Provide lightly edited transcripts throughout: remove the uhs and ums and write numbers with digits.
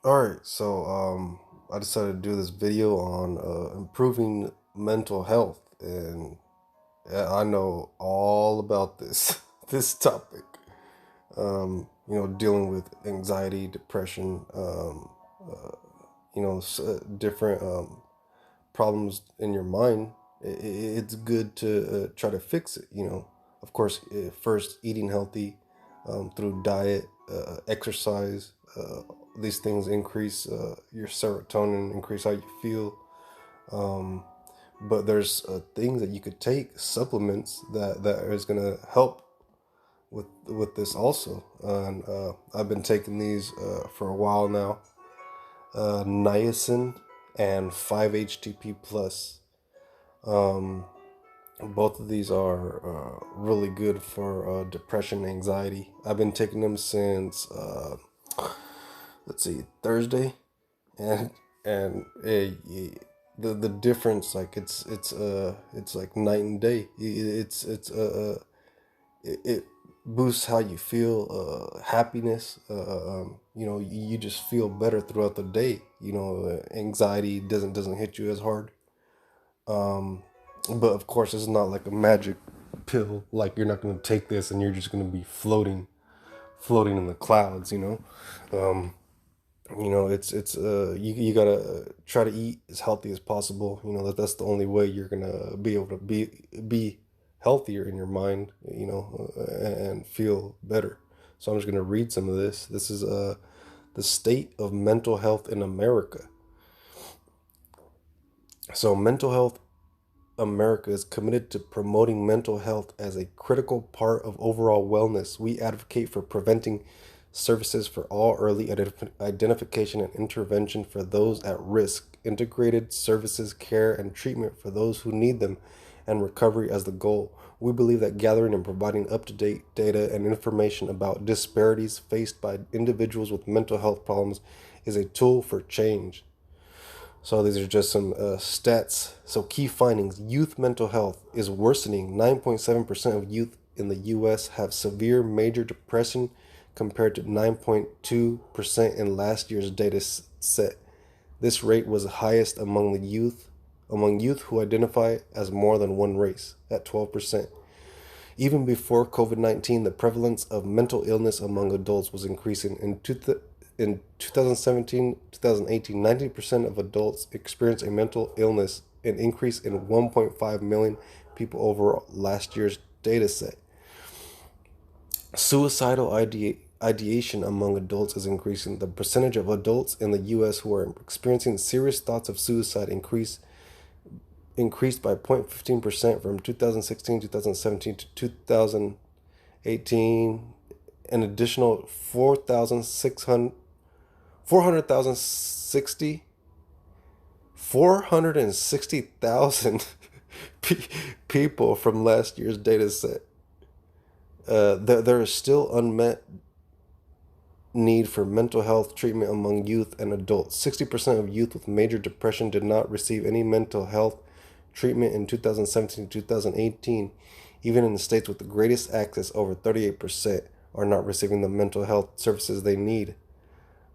All right, so I decided to do this video on improving mental health, and I know all about this this topic. Dealing with anxiety, depression, different problems in your mind. It's good to try to fix it. Of course, first eating healthy through diet, exercise. These things increase your serotonin, increase how you feel. Um, but there's things that you could take, supplements that is gonna help with this also. And I've been taking these for a while now. Niacin and 5-HTP plus. Um, Both of these are really good for depression and anxiety. I've been taking them since let's see, Thursday, and the difference, like it's like night and day. It boosts how you feel, happiness. You just feel better throughout the day. Anxiety doesn't hit you as hard. Um, but of course, it's not like a magic pill. Like you're not going to take this and you're just going to be floating in the clouds. You gotta try to eat as healthy as possible. That's the only way you're gonna be able to be healthier in your mind. And feel better. So I'm just gonna read some of this. This is the state of mental health in America. So mental health America is committed to promoting mental health as a critical part of overall wellness. We advocate for preventing services for all early identification and intervention for those at risk, integrated services, care, and treatment for those who need them, and recovery as the goal. We believe that gathering and providing up to date data and information about disparities faced by individuals with mental health problems is a tool for change. So these are just some stats. So key findings: youth mental health is worsening. 9.7% of youth in the U.S. have severe major depression, compared to 9.2% in last year's data set. This rate was highest among youth who identify as more than one race, at 12%. Even before COVID-19, the prevalence of mental illness among adults was increasing. In 2017, 2018, 90% of adults experienced a mental illness, an increase in 1.5 million people over last year's data set. Suicidal ideation among adults is increasing. The percentage of adults in the U.S. who are experiencing serious thoughts of suicide increased by 0.15% from 2016, 2017 to 2018. An additional 460,000 people from last year's data set. There is still unmet need for mental health treatment among youth and adults. 60% of youth with major depression did not receive any mental health treatment in 2017 to 2018. Even in the states with the greatest access, over 38% are not receiving the mental health services they need.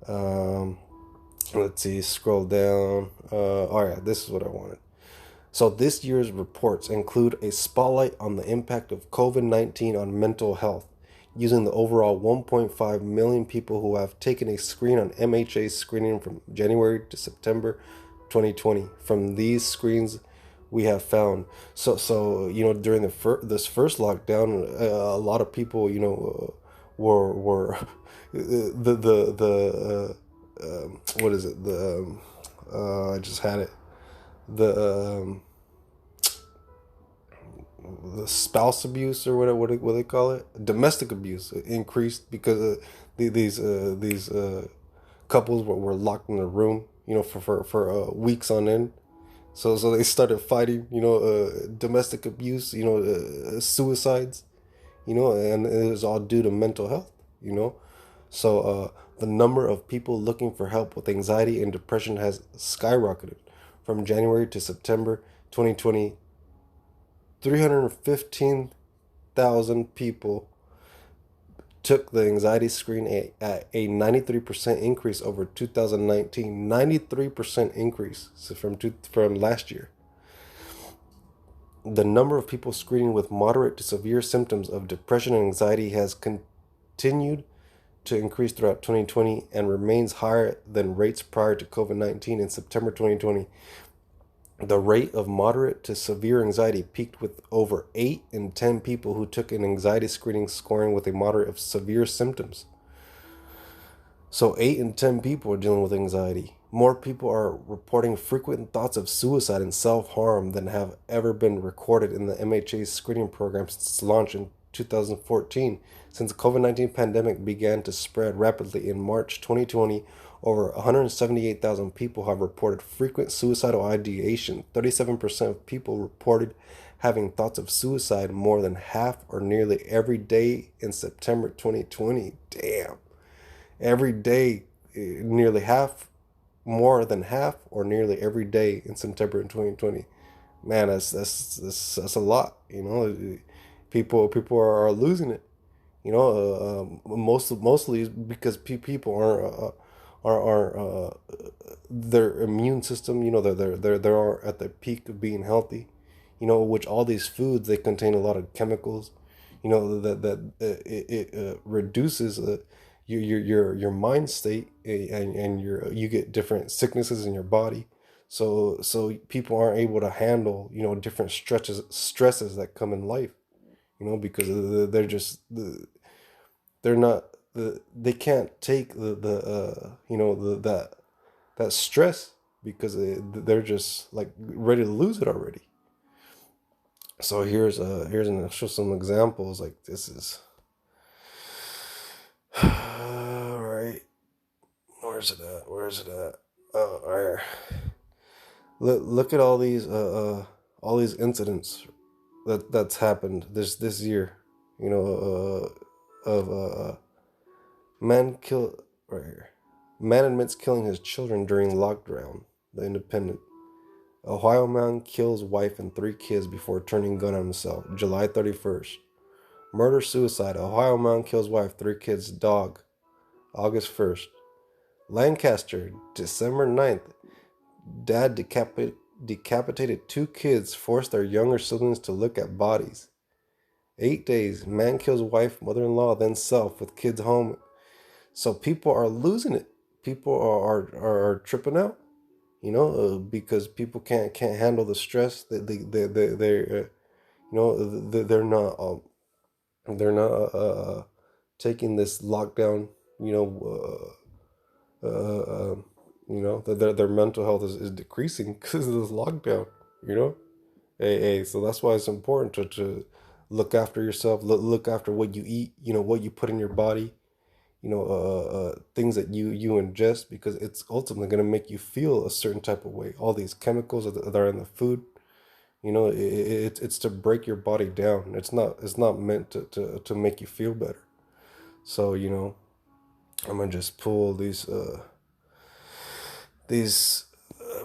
Um, let's see, scroll down. All right, this is what I wanted. So this year's reports include a spotlight on the impact of COVID-19 on mental health, using the overall 1.5 million people who have taken a screen on MHA screening from January to September 2020. From these screens, we have found during this first lockdown, a lot of people were the what is it, I just had it, the the spouse abuse, or whatever, what they call it, domestic abuse, increased because these couples were locked in a room, for weeks on end. So they started fighting, domestic abuse, suicides, and it was all due to mental health, you know. So the number of people looking for help with anxiety and depression has skyrocketed from January to September 2020. 315,000 people took the anxiety screen at a 93% increase over 2019. 93% increase from last year. The number of people screening with moderate to severe symptoms of depression and anxiety has continued to increase throughout 2020 and remains higher than rates prior to COVID-19 in September 2020. The rate of moderate to severe anxiety peaked with over 8 in 10 people who took an anxiety screening scoring with a moderate of severe symptoms. So 8 in 10 people are dealing with anxiety. More people are reporting frequent thoughts of suicide and self-harm than have ever been recorded in the MHA's screening program since its launch in 2014. Since the COVID-19 pandemic began to spread rapidly in March 2020, over 178,000 people have reported frequent suicidal ideation. 37% of people reported having thoughts of suicide more than half or nearly every day in September 2020. Damn. Every day, nearly half, more than half, or nearly every day in September 2020. Man, that's a lot. You know, people are losing it. You know, mostly because people are their immune system. You know, they're at the peak of being healthy. You know, which all these foods, they contain a lot of chemicals. You know it reduces your mind state, and you get different sicknesses in your body. So people aren't able to handle, you know, different stresses that come in life. You know, because they're just they're not they can't take you know, that stress, because they're just like ready to lose it already. So here's show some examples. Like, this is all right. Where's it at? Oh, right here. Look at all these incidents that's happened this year. You know, of man kill right here. Man admits killing his children during lockdown. The Independent. Ohio man kills wife and 3 kids before turning gun on himself. July 31st. Murder suicide. Ohio man kills wife, 3 kids, dog. August 1st. Lancaster, December 9th. Dad decapitated 2 kids, forced their younger siblings to look at bodies. 8 days. Man kills wife, mother-in-law, then self with kids home. So people are losing it. People are tripping out. You know, because people can't handle the stress. You know, they're not taking this lockdown. You know, you know, their mental health is decreasing because of this lockdown. You know, so that's why it's important to look after yourself. Look after what you eat. You know, what you put in your body. You know, things that you ingest, because it's ultimately going to make you feel a certain type of way. All these chemicals that are in the food, you know, it's to break your body down. It's not meant to make you feel better. So, you know, I'm gonna just pull these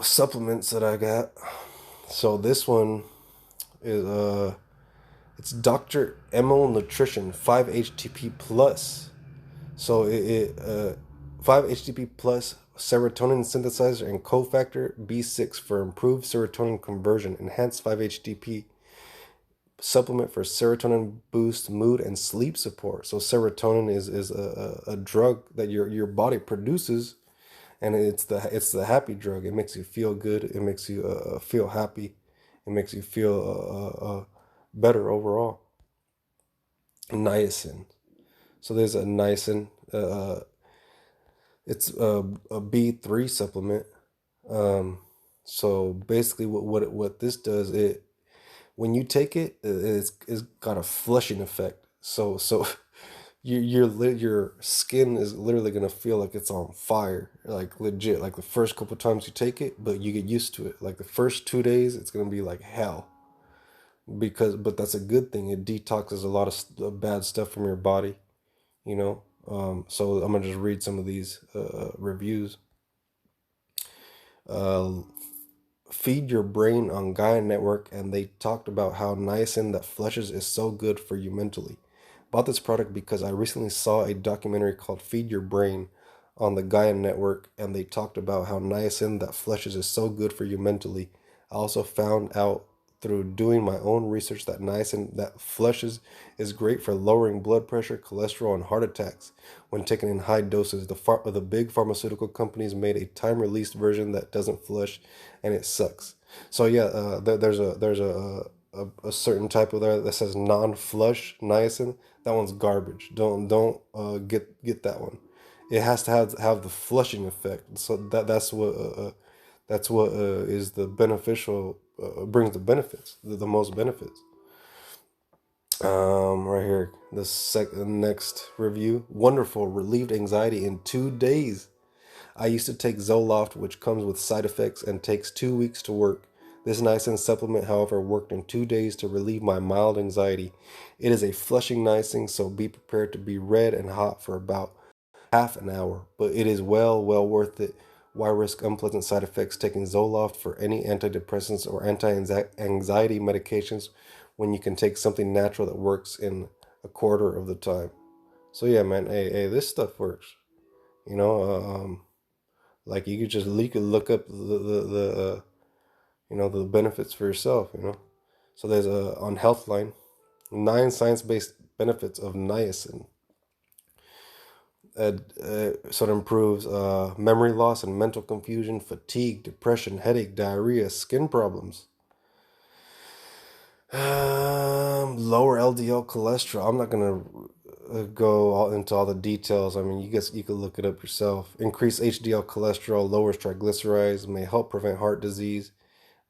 supplements that I got. So this one is it's Dr. Emil Nutrition 5-HTP plus. So it 5-HTP plus, serotonin synthesizer and cofactor B6 for improved serotonin conversion, enhanced 5-HTP supplement for serotonin boost, mood and sleep support. So serotonin is a drug that your body produces, and it's the happy drug. It makes you feel good. It makes you feel happy. It makes you feel better overall. Niacin. So there's a niacin. It's a B3 supplement. So basically, what this does, when you take it, it's got a flushing effect. So your skin is literally gonna feel like it's on fire, like legit. Like the first couple times you take it, but you get used to it. Like the first 2 days, it's gonna be like hell. But that's a good thing. It detoxes a lot of bad stuff from your body. You know. So I'm gonna just read some of these reviews. Uh, Feed Your Brain on Gaia Network, and they talked about how niacin that flushes is so good for you mentally. Bought this product because I recently saw a documentary called Feed Your Brain on the Gaia Network, and they talked about how niacin that flushes is so good for you mentally. I also found out through doing my own research that niacin that flushes is great for lowering blood pressure, cholesterol, and heart attacks when taken in high doses. The big pharmaceutical companies made a time-released version that doesn't flush, and it sucks. So yeah, there's a certain type of there that says non-flush niacin. That one's garbage. Don't get that one. It has to have the flushing effect. So that's what is the beneficial brings the benefits, the most benefits. Right here, the next review. Wonderful, relieved anxiety in 2 days. I used to take Zoloft, which comes with side effects and takes 2 weeks to work. This niacin supplement, however, worked in 2 days to relieve my mild anxiety. It is a flushing niacin, so be prepared to be red and hot for about half an hour, but it is well worth it. Why risk unpleasant side effects taking Zoloft for any antidepressants or anti-anxiety medications when you can take something natural that works in a quarter of the time? So yeah, man, hey, this stuff works. You know, like you could look up the benefits for yourself. So there's on Healthline 9 science-based benefits of niacin. So it improves memory loss and mental confusion, fatigue, depression, headache, diarrhea, skin problems. Lower LDL cholesterol. I'm not gonna go into all the details. I mean, you could look it up yourself. Increase HDL cholesterol, lowers triglycerides, may help prevent heart disease,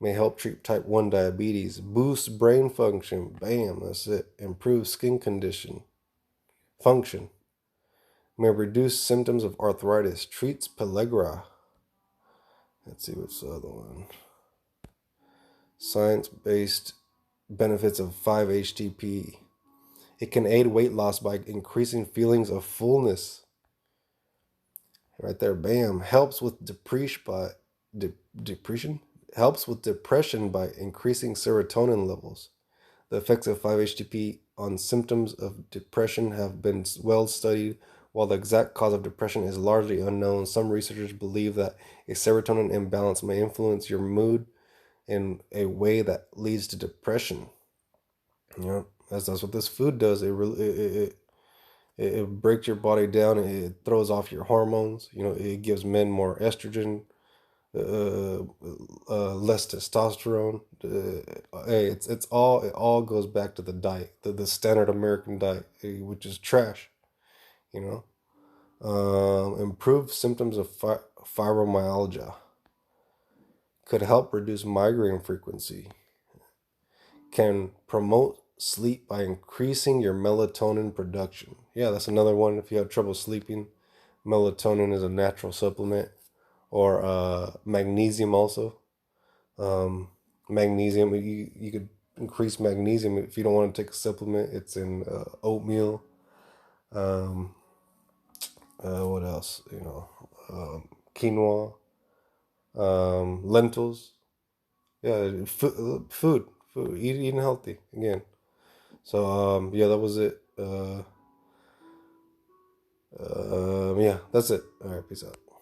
may help treat type 1 diabetes, boost brain function. Bam, that's it. Improve skin condition function. May reduce symptoms of arthritis. Treats pellagra. Let's see what's the other one. Science-based benefits of 5-HTP. It can aid weight loss by increasing feelings of fullness. Right there, bam. Helps with depression. Helps with depression by increasing serotonin levels. The effects of 5-HTP on symptoms of depression have been well studied. While the exact cause of depression is largely unknown, some researchers believe that a serotonin imbalance may influence your mood in a way that leads to depression. That's what this food does. It breaks your body down. It throws off your hormones. It gives men more estrogen, less testosterone. Hey, it all goes back to the diet, the standard American diet, which is trash. You know, improve symptoms of fibromyalgia. Could help reduce migraine frequency. Can promote sleep by increasing your melatonin production. Yeah, that's another one. If you have trouble sleeping, melatonin is a natural supplement, or magnesium also. Magnesium, you could increase magnesium if you don't want to take a supplement. It's in oatmeal. Um, what else? Quinoa, lentils. Yeah, eating healthy again. So yeah, that was it. Yeah, that's it. All right, peace out.